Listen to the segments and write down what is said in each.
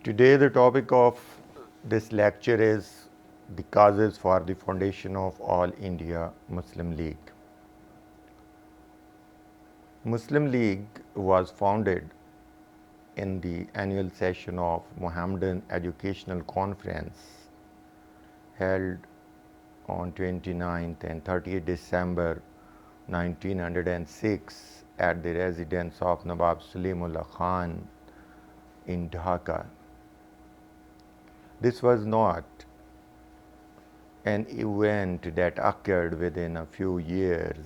Today, the topic of this lecture is the causes for the foundation of All India Muslim League. Muslim League was founded in the annual session of Mohammedan Educational Conference held on 29th and 30th December 1906 at the residence of Nawab Salimullah Khan in Dhaka. This was not an event that occurred within a few years.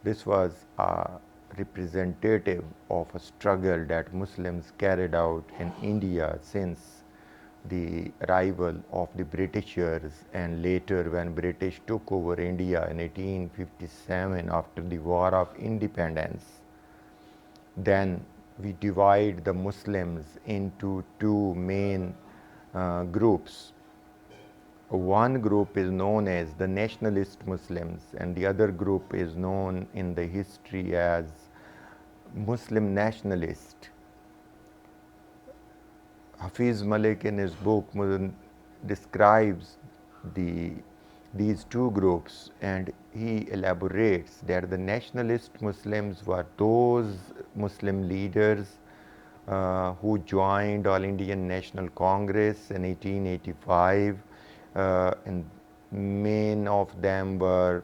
This was a representative of a struggle that Muslims carried out in India since the arrival of the Britishers, and later when British took over India in 1857 after the War of Independence. Then we divide the Muslims into two main groups. One group is known as the nationalist Muslims, and the other group is known in the history as Muslim nationalist. Hafiz Malik in his book describes these two groups, and he elaborates that the nationalist Muslims were those Muslim leaders who joined All Indian National Congress in 1885, and main of them were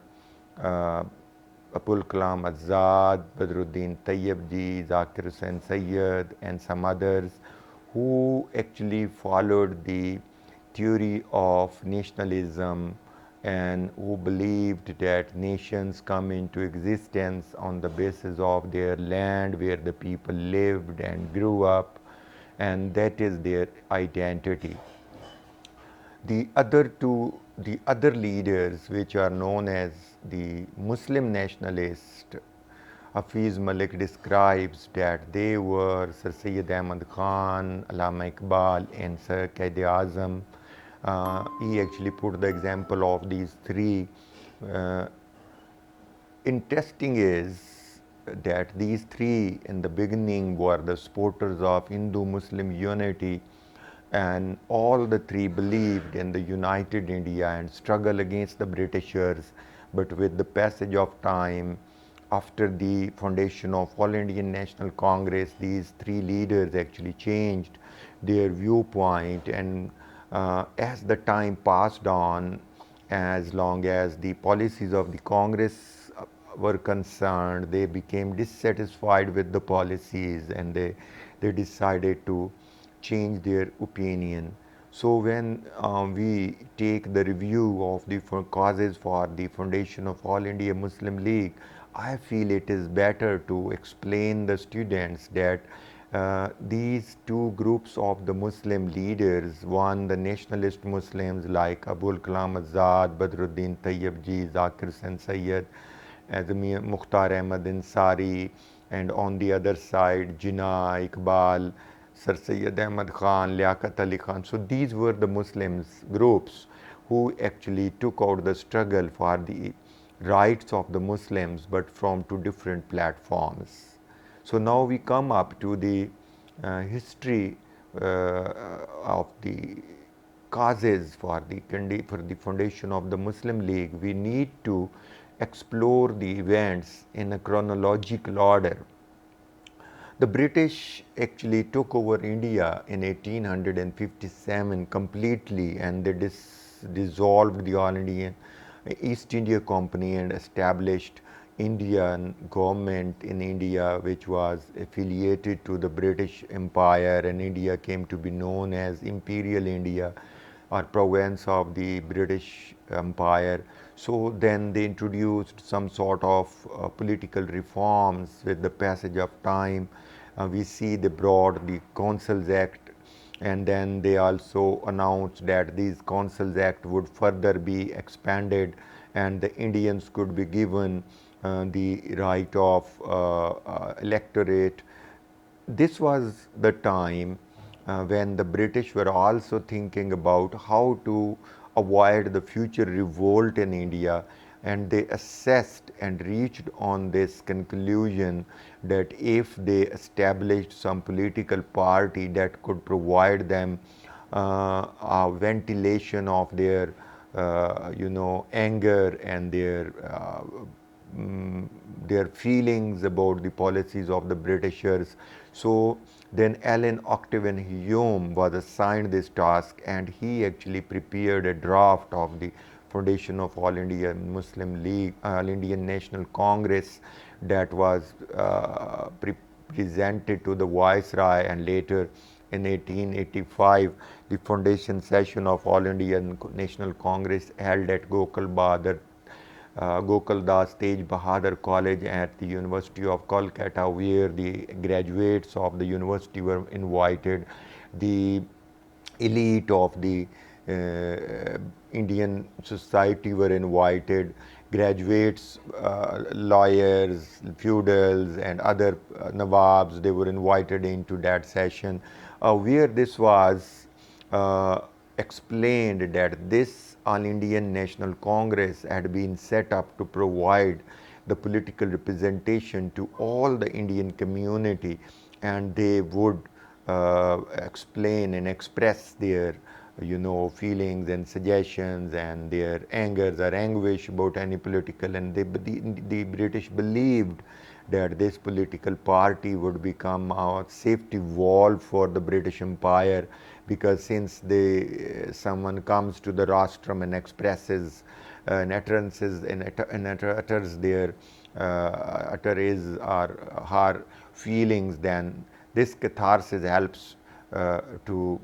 Abul Kalam Azad, Badruddin Tayyibji, Zakir Hussain Sayyid, and some others who actually followed the theory of nationalism and who believed that nations come into existence on the basis of their land where the people lived and grew up, and that is their identity. The other leaders, which are known as the Muslim nationalists, Hafiz Malik describes that they were Sir Syed Ahmad Khan, Allama Iqbal, and Sir Quaid-e-Azam. He actually put the example of these three. Uh, Interesting is that these three in the beginning were the supporters of Hindu-Muslim unity, and all the three believed in the united India and struggle against the Britishers. But with the passage of time, after the foundation of All Indian National Congress, these three leaders actually changed their viewpoint, and as the time passed on, as long as the policies of the Congress were concerned, they became dissatisfied with the policies, and they decided to change their opinion. So when we take the review of the causes for the foundation of All India Muslim League, I feel it is better to explain the students that these two groups of the Muslim leaders, one the nationalist Muslims like Abul Kalam Azad, Badruddin Tayyibji, Zakir Hussain Sayyid, Azmi Mukhtar Ahmad Ansari, and on the other side Jinnah, Iqbal, Sir Syed Ahmad Khan, Liaquat Ali Khan. So these were the Muslims groups who actually took out the struggle for the rights of the Muslims, but from two different platforms. So now we come up to the history of the causes for the foundation of the Muslim League. We need to explore the events in a chronological order. The British actually took over India in 1857 completely, and they dissolved the All Indian East India Company and established Indian government in India, which was affiliated to the British Empire, and India came to be known as Imperial India or province of the British Empire. So then they introduced some sort of political reforms with the passage of time. We see they brought the Councils Act, and then they also announced that these Councils Act would further be expanded, and the Indians could be given the right of electorate. This was the time when the British were also thinking about how to avoid the future revolt in India. and they assessed and reached on this conclusion that if they established some political party that could provide them a ventilation of their anger and their feelings about the policies of the Britishers. So then Alan Octavian Hume was assigned this task, and he actually prepared a draft of the foundation of All India Muslim League, All Indian National Congress, that was presented to the Viceroy, and later in 1885 the foundation session of All Indian National Congress held at Gokul Das Tej Bahadur College at the University of Kolkata, where the graduates of the university were invited, the elite of the Indian society were invited, graduates, lawyers, feudals, and other nawabs, they were invited into that session, where this was explained that this All Indian National Congress had been set up to provide the political representation to all the Indian community, and they would explain and express their feelings and suggestions and their angers or anguish about any political, and the British believed that this political party would become a safety wall for the British Empire, because since someone comes to the rostrum and expresses and utterances and utters their utter his or her feelings, then this catharsis helps to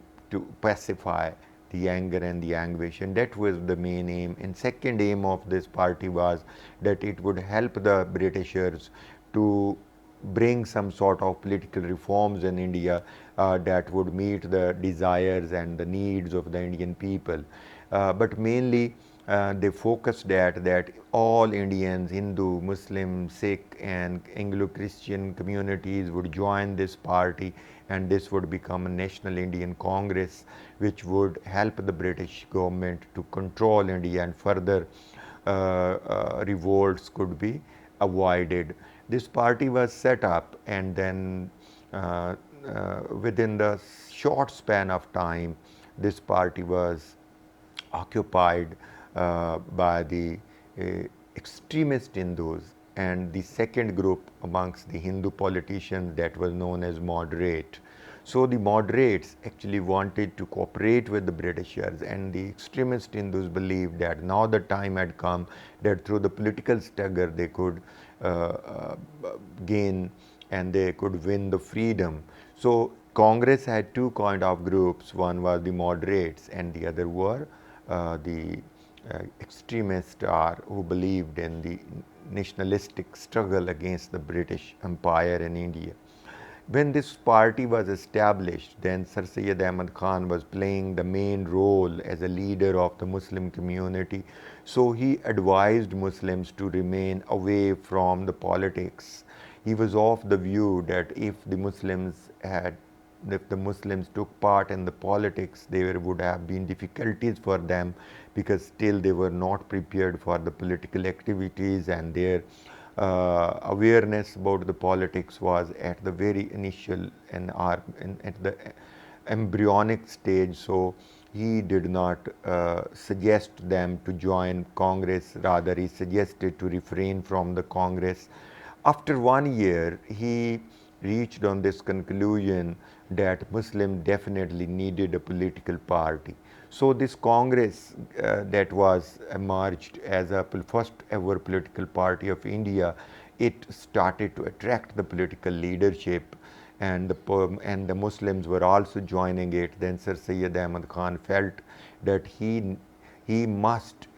pacify the anger and the anguish, and that was the main aim. And second aim of this party was that it would help the Britishers to bring some sort of political reforms in India that would meet the desires and the needs of the Indian people. But mainly they focused that all Indians, Hindu, Muslim, Sikh, and Anglo-Christian communities would join this party, and this would become a National Indian Congress, which would help the British government to control India, and further revolts could be avoided. This party was set up, and then within the short span of time, this party was occupied by the extremist Hindus, and the second group amongst the Hindu politicians that was known as moderate. So the moderates actually wanted to cooperate with the Britishers, and the extremist Hindus believed that now the time had come that through the political struggle they could gain and they could win the freedom. So Congress had two kind of groups. One was the moderates, and the other were the extremists who believed in the nationalistic struggle against the British Empire in India. When this party was established, then Sir Syed Ahmad Khan was playing the main role as a leader of the Muslim community. So he advised Muslims to remain away from the politics. He was of the view that if the Muslims took part in the politics, there would have been difficulties for them, because still they were not prepared for the political activities, and their awareness about the politics was at the very initial and at the embryonic stage. So he did not suggest them to join Congress. Rather, he suggested to refrain from the Congress. After 1 year, he reached on this conclusion that Muslim definitely needed a political party. So this Congress that was emerged as a first ever political party of India, it started to attract the political leadership, and the Muslims were also joining it. Then Sir Syed Ahmad Khan felt that he must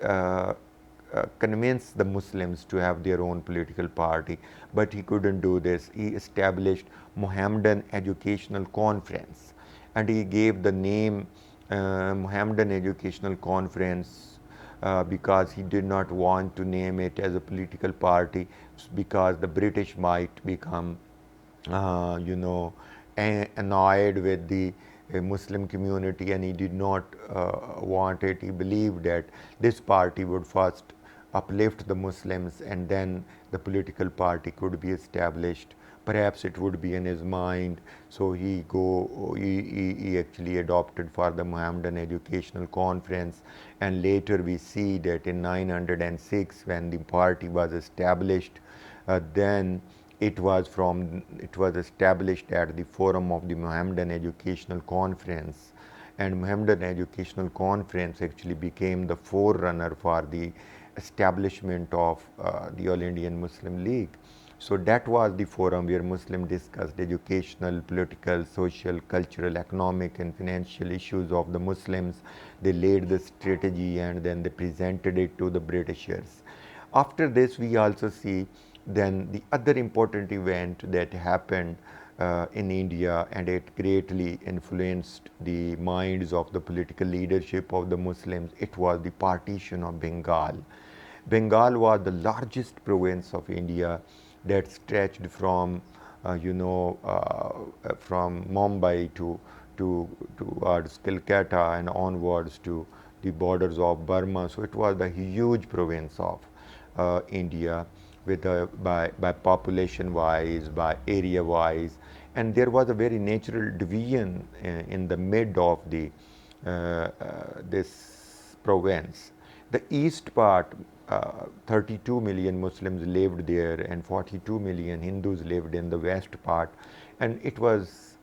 convince the Muslims to have their own political party, but he couldn't do this. He established Mohammedan Educational Conference, and he gave the name Mohammedan Educational Conference because he did not want to name it as a political party, because the British might become annoyed with the Muslim community, and he did not want it. He believed that this party would first uplift the Muslims, and then the political party could be established. Perhaps it would be in his mind. So he actually adopted for the Mohammedan Educational Conference, and later we see that in 906 when the party was established, then it was established at the forum of the Mohammedan Educational Conference, and Mohammedan Educational Conference actually became the forerunner for the establishment of the All Indian Muslim League. So that was the forum where Muslims discussed educational, political, social, cultural, economic and financial issues of the Muslims. They laid the strategy and then they presented it to the Britishers. After this, we also see then the other important event that happened in India, and it greatly influenced the minds of the political leadership of the Muslims. It was the partition of Bengal. Bengal was the largest province of India that stretched from, from Mumbai towards Calcutta and onwards to the borders of Burma. So it was the huge province of India, with by population wise, by area wise, and there was a very natural division in the mid of the this province. The east part, 32 million Muslims lived there, and 42 million Hindus lived in the west part, and it was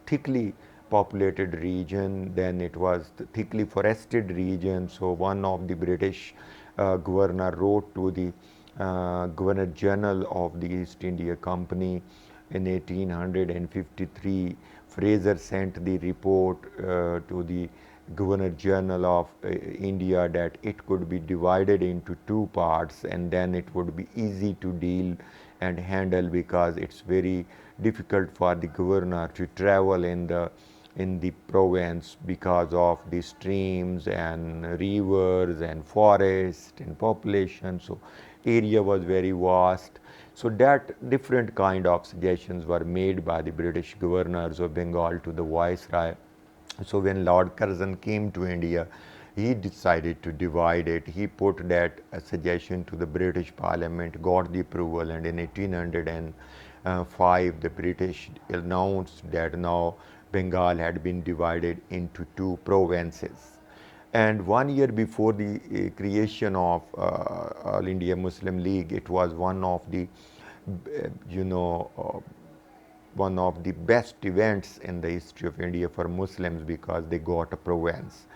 thickly populated region. Then it was the thickly forested region. So one of the British governor wrote to the Governor General of the East India Company in 1853. Fraser sent the report to the Governor General of India that it could be divided into two parts, and then it would be easy to deal and handle, because it's very difficult for the governor to travel in the province because of the streams and rivers and forest and population. So area was very vast. So that different kind of suggestions were made by the British governors of Bengal to the Viceroy. So when Lord Curzon came to India, he decided to divide it. He put that suggestion to the British Parliament, got the approval, and in 1805 the British announced that now Bengal had been divided into two provinces. And 1 year before the creation of All India Muslim League, it was one of the, you know, one of the best events in the history of India for Muslims, because they got a province.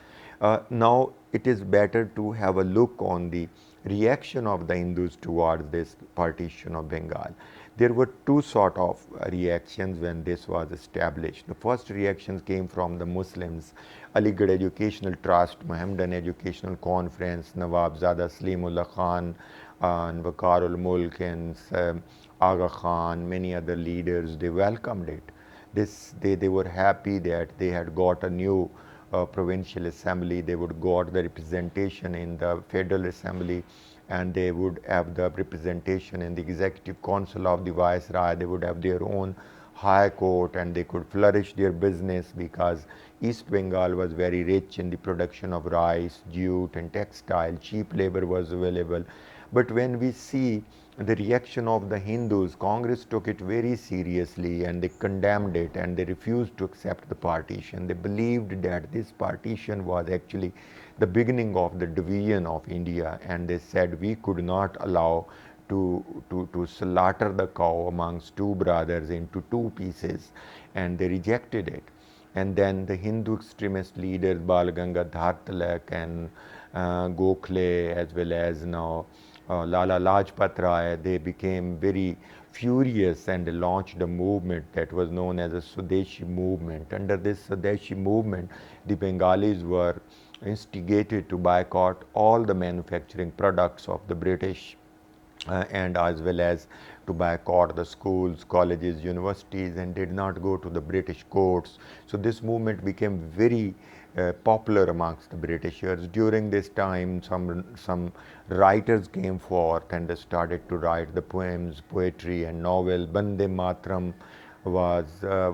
Now it is better to have a look on the reaction of the Hindus towards this partition of Bengal. There were two sort of reactions when this was established. The first reactions came from the Muslims. Aligarh Educational Trust, Mohammedan Educational Conference, Nawab Zada Salimullah Khan, and Waqar ul Mulk, and Aga Khan, many other leaders, they welcomed it. They were happy that they had got a new provincial assembly. They would got the representation in the federal assembly, and they would have the representation in the executive council of the viceroy. They would have their own high court, and they could flourish their business, because East Bengal was very rich in the production of rice, jute and textile. Cheap labor was available. But when we see the reaction of the Hindus, Congress took it very seriously, and they condemned it, and they refused to accept the partition. They believed that this partition was actually the beginning of the division of India, and they said we could not allow to slaughter the cow amongst two brothers into two pieces, and they rejected it. And then the Hindu extremist leaders Bal Gangadhar Tilak and Gokhale, as well as now Lala Lajpat Rai, they became very furious, and they launched a movement that was known as a Swadeshi movement. Under this Swadeshi movement, the Bengalis were instigated to boycott all the manufacturing products of the British, and as well as to boycott the schools, colleges, universities, and did not go to the British courts. So this movement became very popular amongst the Britishers. During this time, some writers came forth and they started to write the poems, poetry, and novel. Bande Matram was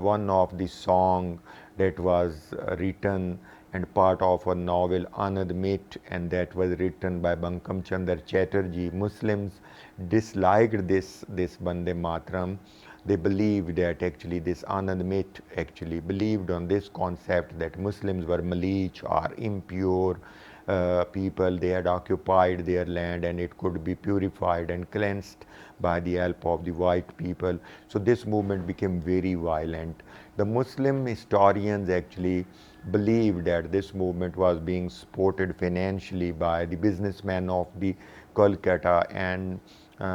one of the song that was written, and part of a novel Anand Mit, and that was written by Bankim Chandra Chatterjee. Muslims disliked this Bande Mataram. They believed that actually this Anand Mit actually believed on this concept that Muslims were maleach or impure people. They had occupied their land and it could be purified and cleansed by the help of the white people. So this movement became very violent. The Muslim historians actually believed that this movement was being supported financially by the businessmen of the Kolkata, and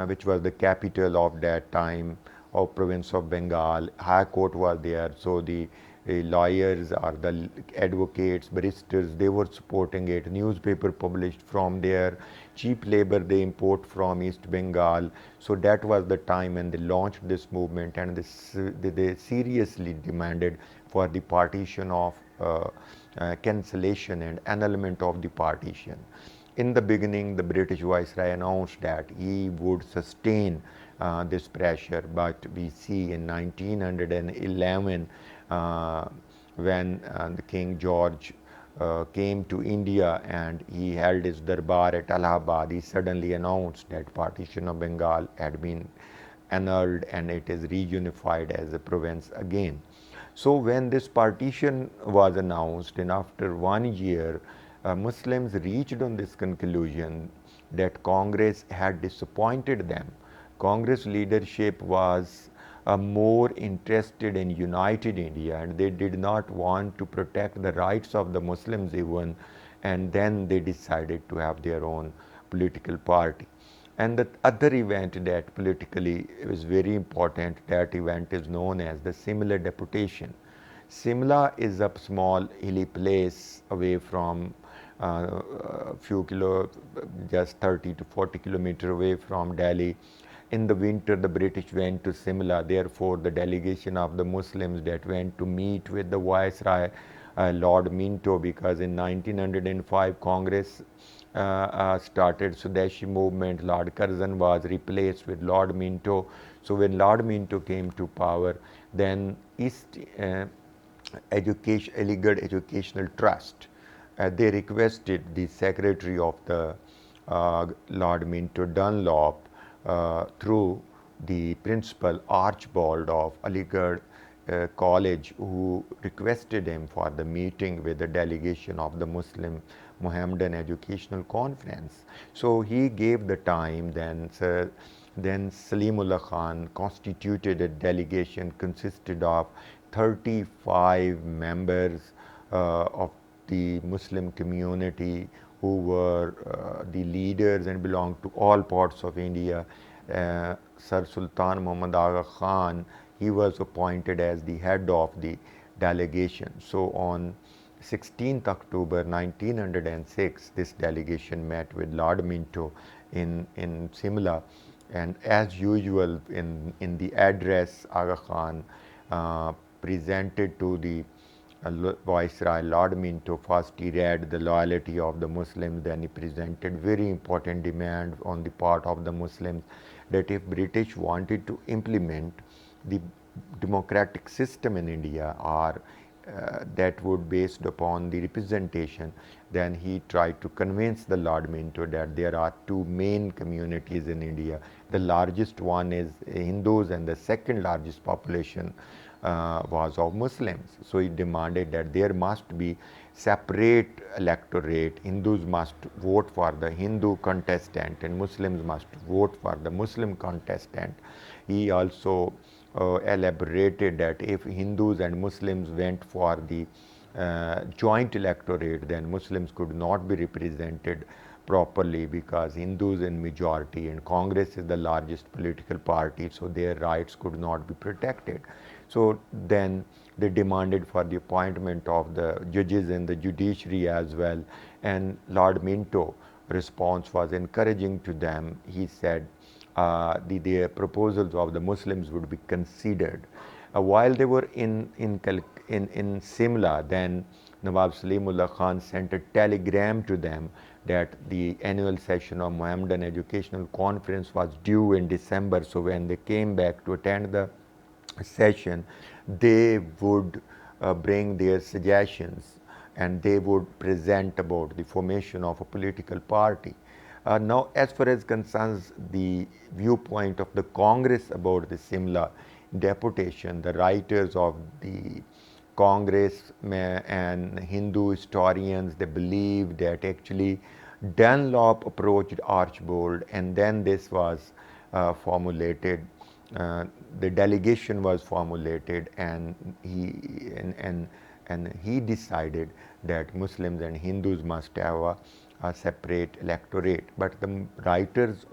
which was the capital of that time of province of Bengal. High Court was there, so the lawyers or the advocates, barristers, they were supporting it. Newspaper published from there. Cheap labor they import from East Bengal. So that was the time when they launched this movement, and they seriously demanded for the partition of cancellation and annulment of the partition. In the beginning, the British Viceroy announced that he would sustain this pressure, but we see in 1911 when the King George came to India and he held his darbar at Allahabad, he suddenly announced that partition of Bengal had been annulled and it is reunified as a province again. So when this partition was announced, and after 1 year, Muslims reached on this conclusion that Congress had disappointed them. Congress leadership was more interested in united India, and they did not want to protect the rights of the Muslims even, and then they decided to have their own political party. And the other event that politically is very important, that event is known as the Simla deputation. Simla is a small hilly place away from just 30 to 40 kilometers away from Delhi. In the winter, the British went to Simla. Therefore, the delegation of the Muslims that went to meet with the Viceroy, Lord Minto, because in 1905 Congress started Swadeshi movement. Lord Curzon was replaced with Lord Minto. So when Lord Minto came to power, then East Aligarh Educational Trust, they requested the secretary of the Lord Minto Dunlop through the principal Archibald of Aligarh College, who requested him for the meeting with the delegation of the Muslim Mohammedan Educational Conference. So he gave the time. Then Salimullah Khan constituted a delegation consisted of 35 members of the Muslim community who were the leaders and belonged to all parts of India. Sir Sultan Muhammad Agha Khan, he was appointed as the head of the delegation. So on 16th October 1906, this delegation met with Lord Minto in Simla, and as usual in the address, Aga Khan presented to the Viceroy Lord Minto. First he read the loyalty of the Muslims, then he presented very important demand on the part of the Muslims that if British wanted to implement the democratic system in India, or that would based upon the representation, then he tried to convince the Lord Minto that there are two main communities in India. The largest one is Hindus and the second largest population was of Muslims. So he demanded that there must be separate electorate. Hindus must vote for the Hindu contestant and Muslims must vote for the Muslim contestant. He also elaborated that if Hindus and Muslims went for the joint electorate, then Muslims could not be represented properly because Hindus in majority and Congress is the largest political party, so their rights could not be protected. So then they demanded for the appointment of the judges in the judiciary as well, and Lord Minto response was encouraging to them. He said the proposals of the Muslims would be considered. While they were in Simla, then Nawab Salimullah Khan sent a telegram to them that the annual session of Mohammedan Educational Conference was due in December. So when they came back to attend the session, they would bring their suggestions and they would present about the formation of a political party. Now, as far as concerns the viewpoint of the Congress about the Simla deputation, the writers of the Congress and Hindu historians, they believe that actually Dunlop approached Archbold, and then this was formulated. Uh, the delegation was formulated, and he decided that Muslims and Hindus must have a separate electorate. But the writers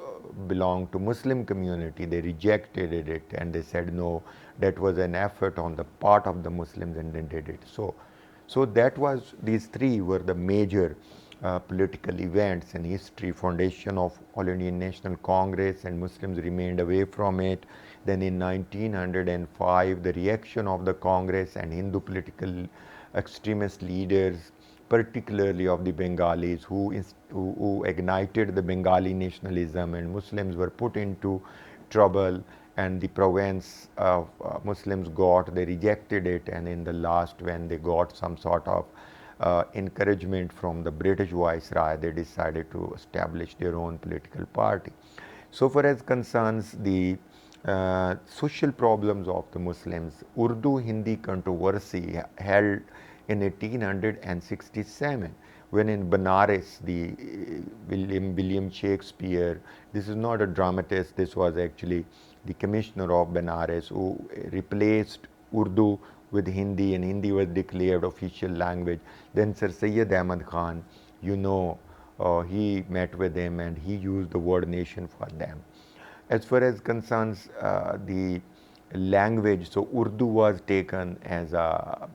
belong to Muslim community. They rejected it, and they said no, that was an effort on the part of the Muslims, and they did it. So that was, these three were the major political events in history. Formation of All Indian National Congress, and Muslims remained away from it. Then in 1905, the reaction of the Congress and Hindu political extremist leaders, particularly of the Bengalis, who ignited the Bengali nationalism, and Muslims were put into trouble, and the province of Muslims got, they rejected it, and in the last, when they got some sort of encouragement from the British Viceroy, they decided to establish their own political party. So far as concerns the social problems of the Muslims, Urdu-Hindi controversy held in 1867, when in Benares, the William Shakespeare, this is not a dramatist, this was actually the commissioner of Benares who replaced Urdu with Hindi, and Hindi was declared official language. Then Sir Syed Ahmad Khan, he met with them, and he used the word nation for them. As far as concerns the language, so Urdu was taken as a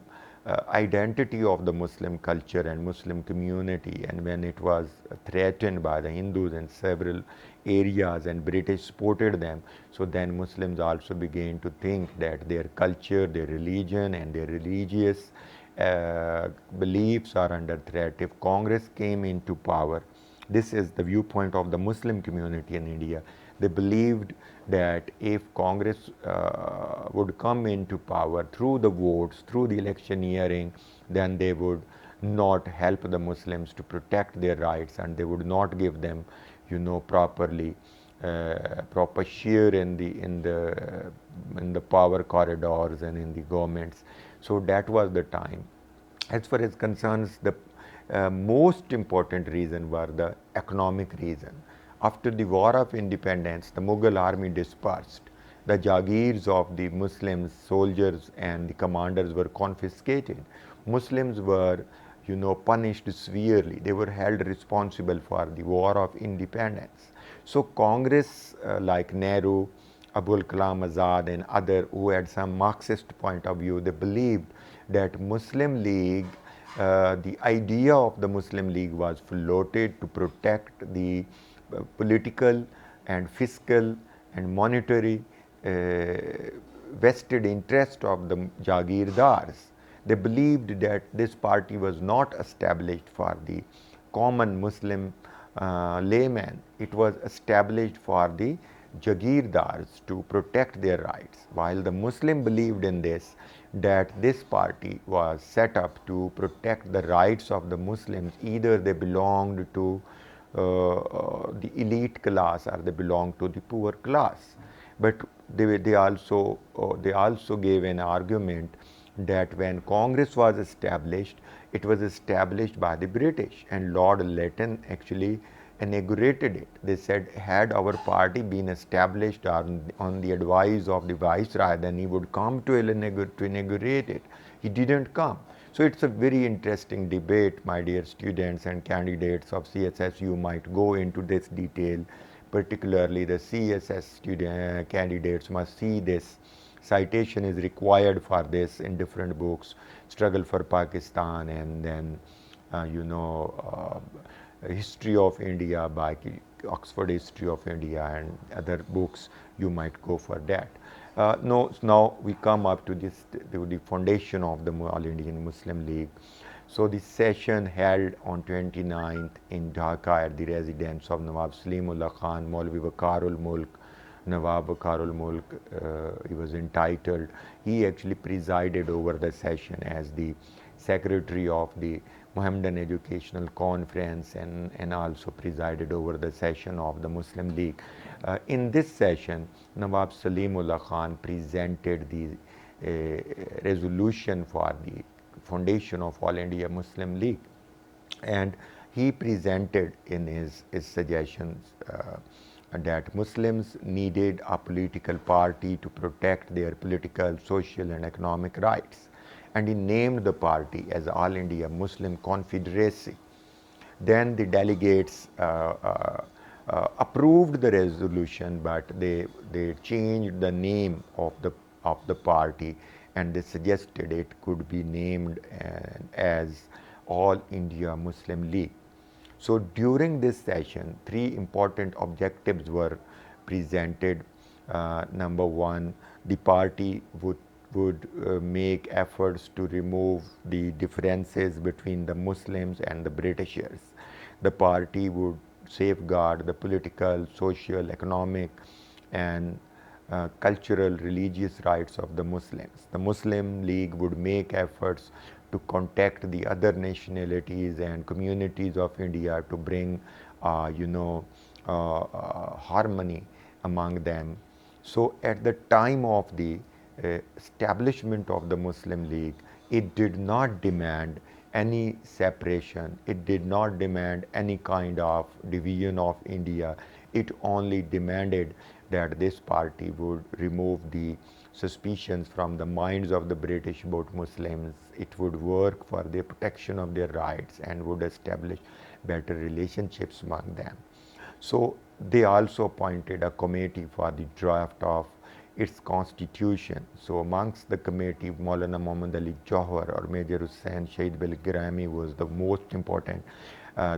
identity of the Muslim culture and Muslim community, and when it was threatened by the Hindus in several areas and British supported them, so then Muslims also began to think that their culture, their religion, and their religious beliefs are under threat. If Congress came into power, this is the viewpoint of the Muslim community in India. They believed that if Congress would come into power through the votes, through the electioneering, then they would not help the Muslims to protect their rights, and they would not give them, properly proper share in the power corridors and in the governments. So that was the time. As far as concerns the most important reason were the economic reason. After the War of Independence, the Mughal army dispersed. The Jagirs of the Muslims, soldiers and the commanders were confiscated. Muslims were, punished severely. They were held responsible for the War of Independence. So Congress like Nehru, Abul Kalam Azad and other who had some Marxist point of view, they believed that Muslim League, the idea of the Muslim League was floated to protect the political and fiscal and monetary vested interest of the Jagirdars. They believed that this party was not established for the common Muslim layman. It was established for the Jagirdars to protect their rights. While the Muslim believed in this, that this party was set up to protect the rights of the Muslims, either they belonged to the elite class or they belonged to the poor class. But they also gave an argument that when Congress was established, it was established by the British, and Lord Lytton actually inaugurated it. They said, had our party been established on the advice of the Viceroy, then he would come to inaugurate it. He didn't come. So it's a very interesting debate, my dear students and candidates of CSS. You might go into this detail, particularly the CSS student candidates must see this. Citation is required for this in different books, Struggle for Pakistan, and then History of India by Oxford History of India and other books. You might go for that. Now we come up to the foundation of the All Indian Muslim League. So the session held on 29th in Dhaka at the residence of Nawab Salimullah Khan, Maulvi Waqarul Mulk. Nawab Waqarul Mulk, he was entitled. He actually presided over the session as the secretary of the Mohammedan Educational Conference, and also presided over the session of the Muslim League. In this session, Nawab Salimullah Khan presented the resolution for the foundation of All India Muslim League, and he presented in his suggestions that Muslims needed a political party to protect their political, social, and economic rights. And he named the party as All India Muslim Confederacy. Then the delegates approved the resolution, but they changed the name of the party, and they suggested it could be named as All India Muslim League. So during this session, three important objectives were presented. Number one, the party would make efforts to remove the differences between the Muslims and the Britishers. The party would safeguard the political, social, economic, and cultural, religious rights of the Muslims. The Muslim League would make efforts to contact the other nationalities and communities of India to bring, harmony among them. So at the time of the establishment of the Muslim League, it did not demand any separation. It did not demand any kind of division of India. It only demanded that this party would remove the suspicions from the minds of the British about Muslims. It would work for the protection of their rights and would establish better relationships among them. So they also appointed a committee for the draft of its constitution. So amongst the committee, Maulana Muhammad Ali Jauhar or Major Hussain Shahid Bilgrami was the most important.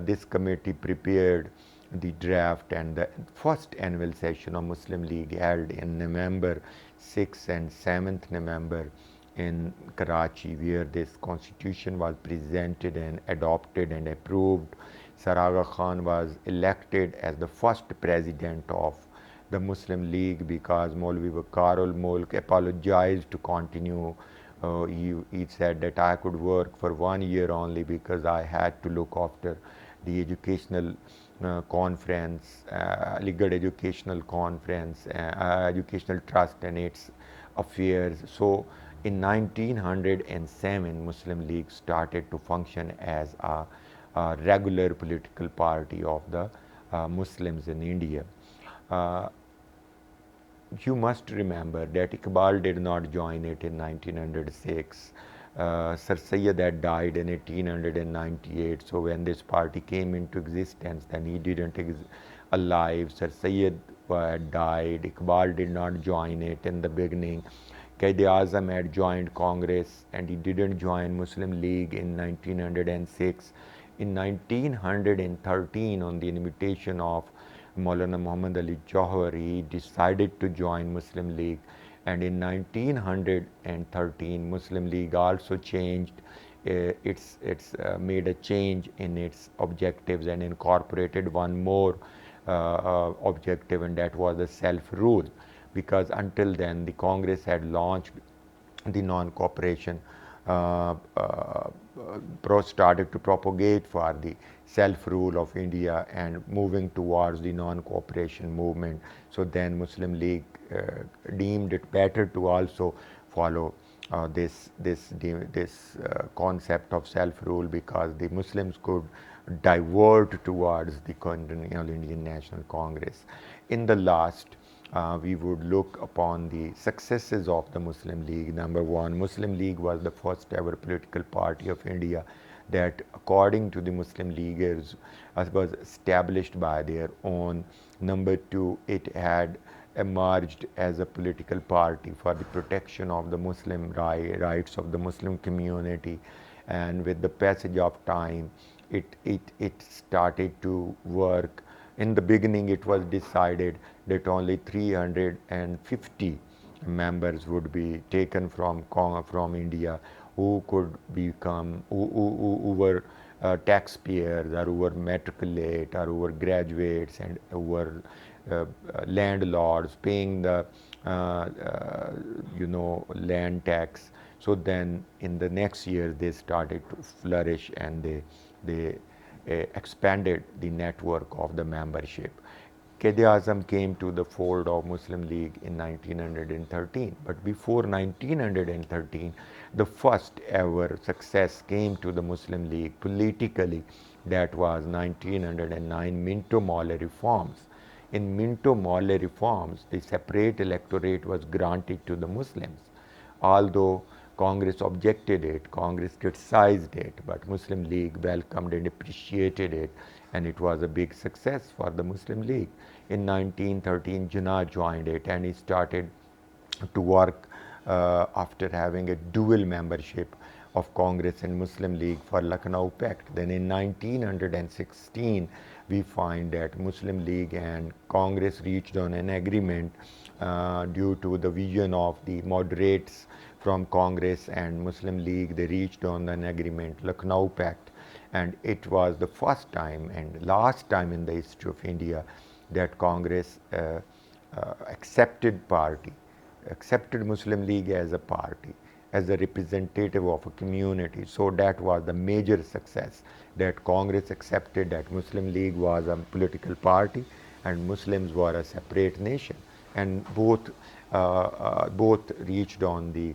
This committee prepared the draft, and the first annual session of Muslim League held in November 6th and 7th November in Karachi, where this constitution was presented and adopted and approved. Sir Aga Khan was elected as the first president of the Muslim League because Maulvi Waqar ul Mulk apologized to continue. He said that I could work for 1 year only because I had to look after the educational conference, Aligarh Educational Conference, Educational Trust and its affairs. So in 1907, Muslim League started to function as a regular political party of the Muslims in India. You must remember that Iqbal did not join it in 1906. Sir Syed had died in 1898. So when this party came into existence, then he didn't alive. Sir Syed had died. Iqbal did not join it in the beginning. Quaid-e-Azam had joined Congress, and he didn't join Muslim League in 1906. In 1913, on the invitation of Maulana Muhammad Ali Jauhar, he decided to join Muslim League, and in 1913 Muslim League also changed made a change in its objectives and incorporated one more objective, and that was the self-rule, because until then the Congress had launched the non-cooperation started to propagate for the self-rule of India and moving towards the non-cooperation movement. So then Muslim League deemed it better to also follow this concept of self-rule, because the Muslims could divert towards the Continental Indian National Congress. In the last, we would look upon the successes of the Muslim League. Number one, Muslim League was the first ever political party of India that, according to the Muslim Leaguers, was established by their own. Number two, it had emerged as a political party for the protection of the Muslim rights of the Muslim community, and with the passage of time, it started to work. In the beginning, it was decided that only 350 members would be taken from India who could become, who were taxpayers, or who were matriculate, or who were graduates, and who were landlords paying the land tax. So then in the next year they started to flourish, and they expanded the network of the membership. Quaid-e-Azam came to the fold of Muslim League in 1913, but before 1913, the first ever success came to the Muslim League politically. That was 1909 Minto Mole reforms. In Minto Mole reforms, the separate electorate was granted to the Muslims. Although Congress objected it, Congress criticized it, but Muslim League welcomed and appreciated it, and it was a big success for the Muslim League. In 1913, Jinnah joined it, and he started to work after having a dual membership of Congress and Muslim League for Lucknow Pact. Then in 1916, we find that Muslim League and Congress reached on an agreement due to the vision of the moderates from Congress and Muslim League. They reached on an agreement, Lucknow Pact, and it was the first time and last time in the history of India that Congress accepted Muslim League as a party, as a representative of a community. So that was the major success, that Congress accepted that Muslim League was a political party and Muslims were a separate nation, and both reached on the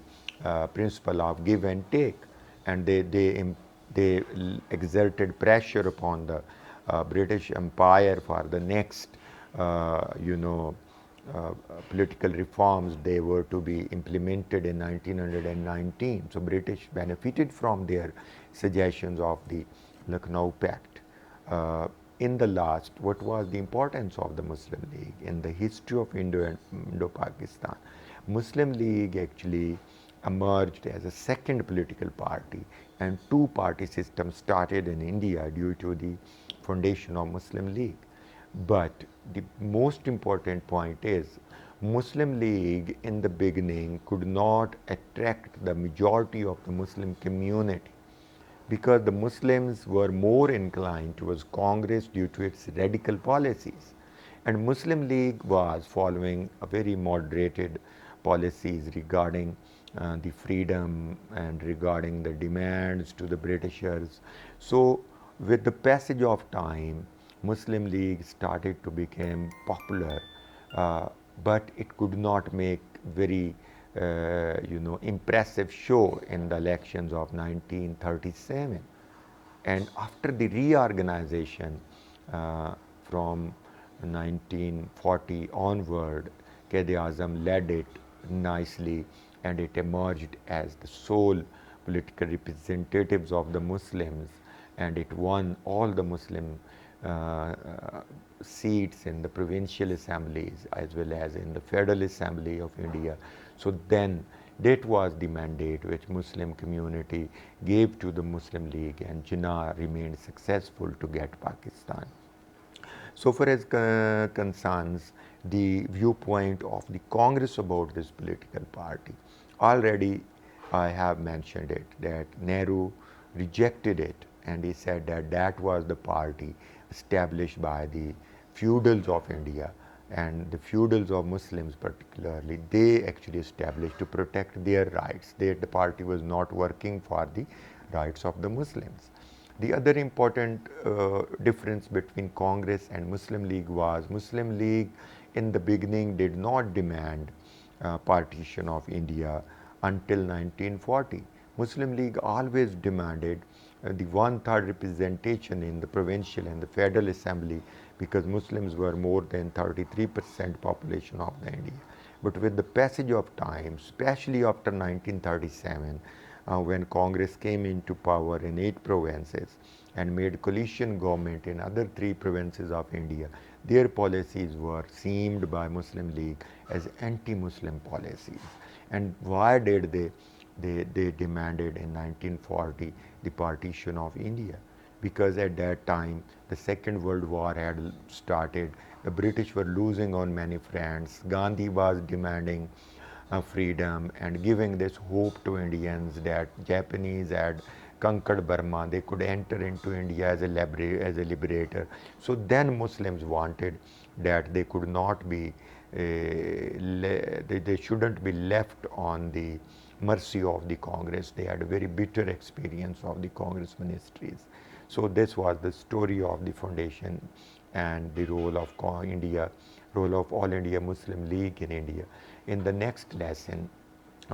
principle of give and take, and they exerted pressure upon the British Empire for the next political reforms. They were to be implemented in 1919. So British benefited from their suggestions of the Lucknow Pact. In the last, what was the importance of the Muslim League in the history of Indo-Pakistan? Muslim League actually emerged as a second political party, and two-party system started in India due to the foundation of Muslim League. But the most important point is Muslim League in the beginning could not attract the majority of the Muslim community, because the Muslims were more inclined towards Congress due to its radical policies. And Muslim League was following a very moderated policies regarding the freedom and regarding the demands to the Britishers. So with the passage of time, Muslim League started to become popular, but it could not make very impressive show in the elections of 1937. And after the reorganization from 1940 onward, Quaid-e-Azam led it nicely, and it emerged as the sole political representatives of the Muslims, and it won all the Muslim seats in the provincial assemblies as well as in the Federal Assembly of India. So then that was the mandate which Muslim community gave to the Muslim League, and Jinnah remained successful to get Pakistan. So far as concerns the viewpoint of the Congress about this political party, already I have mentioned it, that Nehru rejected it, and he said that that was the party established by the feudals of India, and the feudals of Muslims particularly, they actually established to protect their rights. The party was not working for the rights of the Muslims. The other important difference between Congress and Muslim League was Muslim League in the beginning did not demand partition of India until 1940. Muslim League always demanded the one-third representation in the provincial and the federal assembly, because Muslims were more than 33% population of the India. But with the passage of time, especially after 1937, when Congress came into power in 8 provinces and made coalition government in other 3 provinces of India, their policies were seemed by Muslim League as anti-Muslim policies. And why did they demanded in 1940 the partition of India? Because at that time the Second World War had started, the British were losing on many fronts. Gandhi was demanding freedom and giving this hope to Indians that Japanese had conquered Burma, they could enter into India as a liberator. So then Muslims wanted that they could not be, they shouldn't be left on the mercy of the Congress. They had a very bitter experience of the Congress ministries. So this was the story of the foundation and the role of role of All India Muslim League in India. In the next lesson,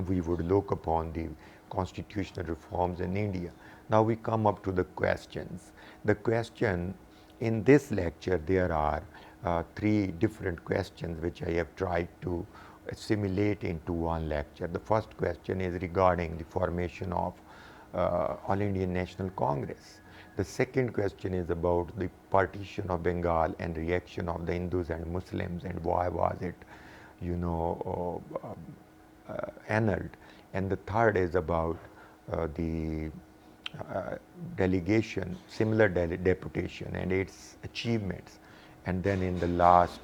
we would look upon the constitutional reforms in India. Now we come up to the questions. The question in this lecture, there are three different questions which I have tried to assimilate into one lecture. The first question is regarding the formation of All Indian National Congress. The second question is about the partition of Bengal and reaction of the Hindus and Muslims, and why was it, you know, annulled. And the third is about the delegation, similar deputation and its achievements. And then in the last,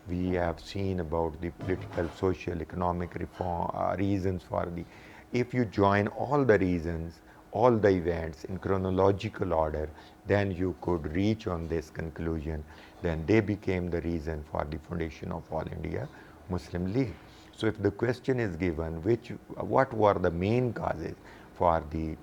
we have seen about the political, social, economic reform reasons for the. If you join all the reasons, all the events in chronological order, then you could reach on this conclusion. Then they became the reason for the foundation of All India Muslim League. So if the question is given, what were the main causes for the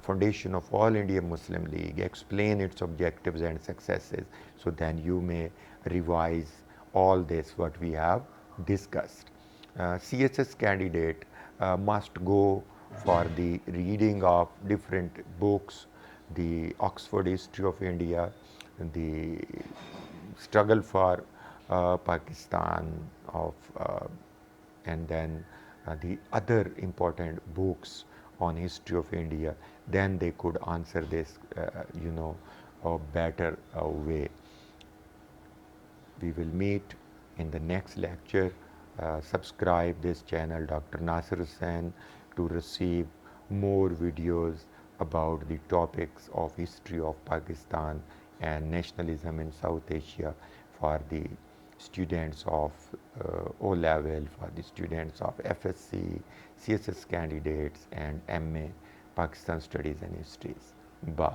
foundation of All India Muslim League, explain its objectives and successes, so then you may revise all this what we have discussed. CSS candidate must go for the reading of different books, the Oxford History of India, the struggle for Pakistan of and then the other important books on history of India, then they could answer this, a better way. We will meet in the next lecture. Subscribe this channel, Dr. Nasir Hussain, to receive more videos about the topics of history of Pakistan and nationalism in South Asia for the students of O level, for the students of FSC, CSS candidates, and MA Pakistan Studies and Histories. Bye.